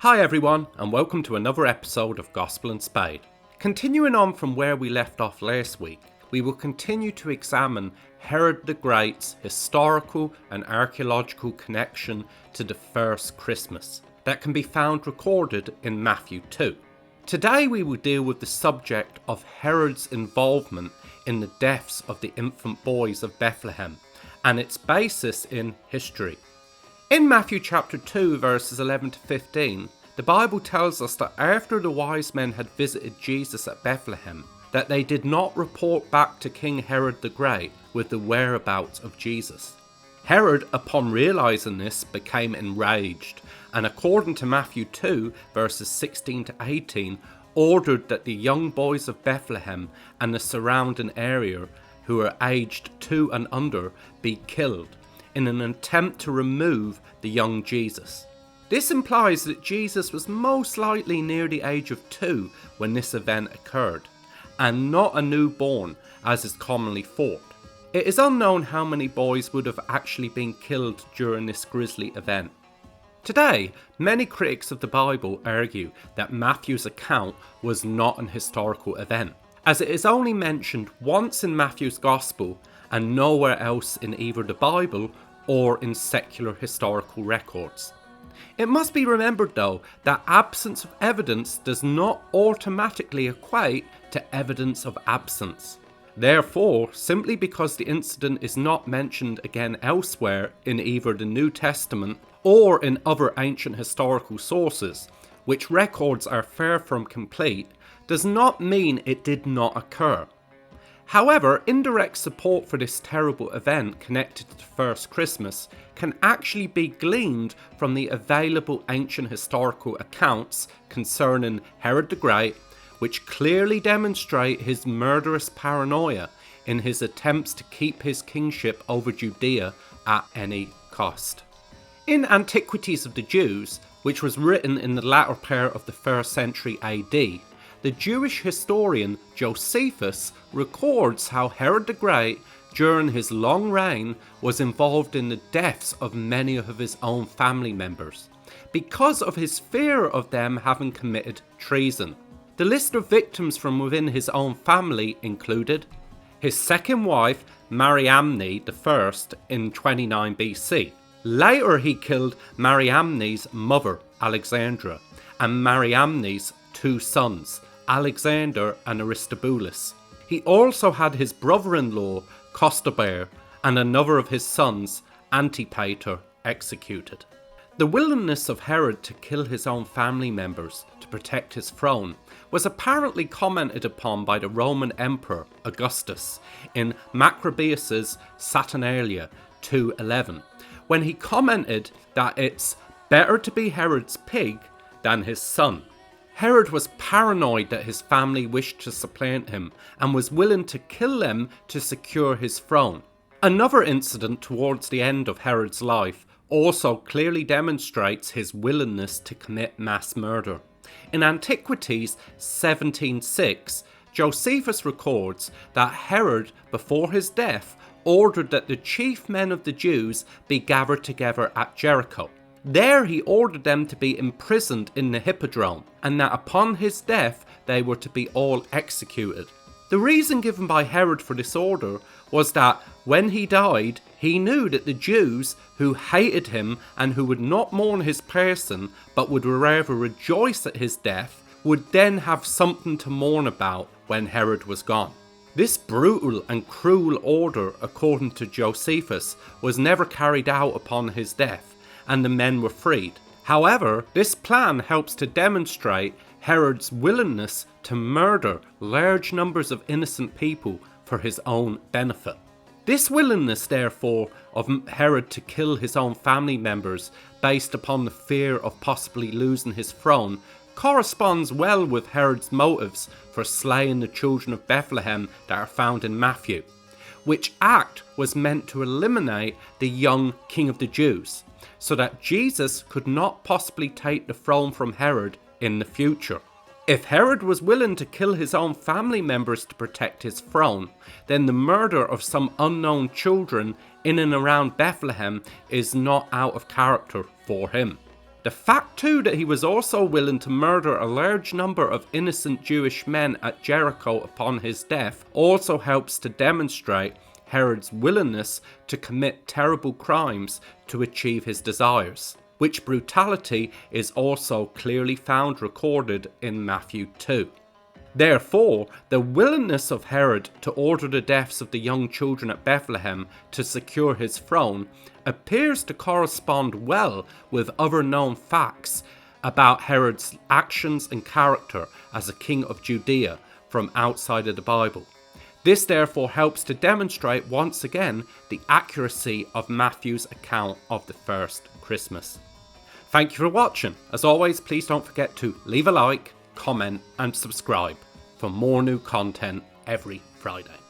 Hi everyone, and welcome to another episode of Gospel and Spade. Continuing on from where we left off last week, we will continue to examine Herod the Great's historical and archaeological connection to the first Christmas that can be found recorded in Matthew 2. Today we will deal with the subject of Herod's involvement in the deaths of the infant boys of Bethlehem and its basis in history. In Matthew chapter 2 verses 11 to 15, the Bible tells us that after the wise men had visited Jesus at Bethlehem, that they did not report back to King Herod the Great with the whereabouts of Jesus. Herod, upon realizing this, became enraged, and according to Matthew 2 verses 16 to 18, ordered that the young boys of Bethlehem and the surrounding area who were aged 2 and under be killed, in an attempt to remove the young Jesus. This implies that Jesus was most likely near the age of 2 when this event occurred, and not a newborn as is commonly thought. It is unknown how many boys would have actually been killed during this grisly event. Today, many critics of the Bible argue that Matthew's account was not an historical event, as it is only mentioned once in Matthew's Gospel and nowhere else in either the Bible or in secular historical records. It must be remembered though that absence of evidence does not automatically equate to evidence of absence. Therefore, simply because the incident is not mentioned again elsewhere in either the New Testament or in other ancient historical sources, which records are far from complete, does not mean it did not occur. However, indirect support for this terrible event connected to the first Christmas can actually be gleaned from the available ancient historical accounts concerning Herod the Great, which clearly demonstrate his murderous paranoia in his attempts to keep his kingship over Judea at any cost. In Antiquities of the Jews, which was written in the latter part of the 1st century AD, the Jewish historian Josephus records how Herod the Great, during his long reign, was involved in the deaths of many of his own family members, because of his fear of them having committed treason. The list of victims from within his own family included his second wife, Mariamne I, in 29 BC. Later he killed Mariamne's mother, Alexandra, and Mariamne's 2 sons, Alexander and Aristobulus. He also had his brother-in-law, Costobar, and another of his sons, Antipater, executed. The willingness of Herod to kill his own family members to protect his throne was apparently commented upon by the Roman Emperor Augustus in Macrobius's Saturnalia 2:11, when he commented that it's better to be Herod's pig than his son. Herod was paranoid that his family wished to supplant him and was willing to kill them to secure his throne. Another incident towards the end of Herod's life also clearly demonstrates his willingness to commit mass murder. In Antiquities 17:6, Josephus records that Herod, before his death, ordered that the chief men of the Jews be gathered together at Jericho. There he ordered them to be imprisoned in the hippodrome, and that upon his death they were to be all executed. The reason given by Herod for this order was that when he died, he knew that the Jews, who hated him and who would not mourn his person but would rather rejoice at his death, would then have something to mourn about when Herod was gone. This brutal and cruel order, according to Josephus, was never carried out upon his death, and the men were freed. However, this plan helps to demonstrate Herod's willingness to murder large numbers of innocent people for his own benefit. This willingness, therefore, of Herod to kill his own family members based upon the fear of possibly losing his throne corresponds well with Herod's motives for slaying the children of Bethlehem that are found in Matthew, which act was meant to eliminate the young king of the Jews, so that Jesus could not possibly take the throne from Herod in the future. If Herod was willing to kill his own family members to protect his throne, then the murder of some unknown children in and around Bethlehem is not out of character for him. The fact too that he was also willing to murder a large number of innocent Jewish men at Jericho upon his death also helps to demonstrate Herod's willingness to commit terrible crimes to achieve his desires, which brutality is also clearly found recorded in Matthew 2. Therefore, the willingness of Herod to order the deaths of the young children at Bethlehem to secure his throne appears to correspond well with other known facts about Herod's actions and character as a king of Judea from outside of the Bible. This therefore helps to demonstrate once again the accuracy of Matthew's account of the first Christmas. Thank you for watching. As always, please don't forget to leave a like, comment and subscribe for more new content every Friday.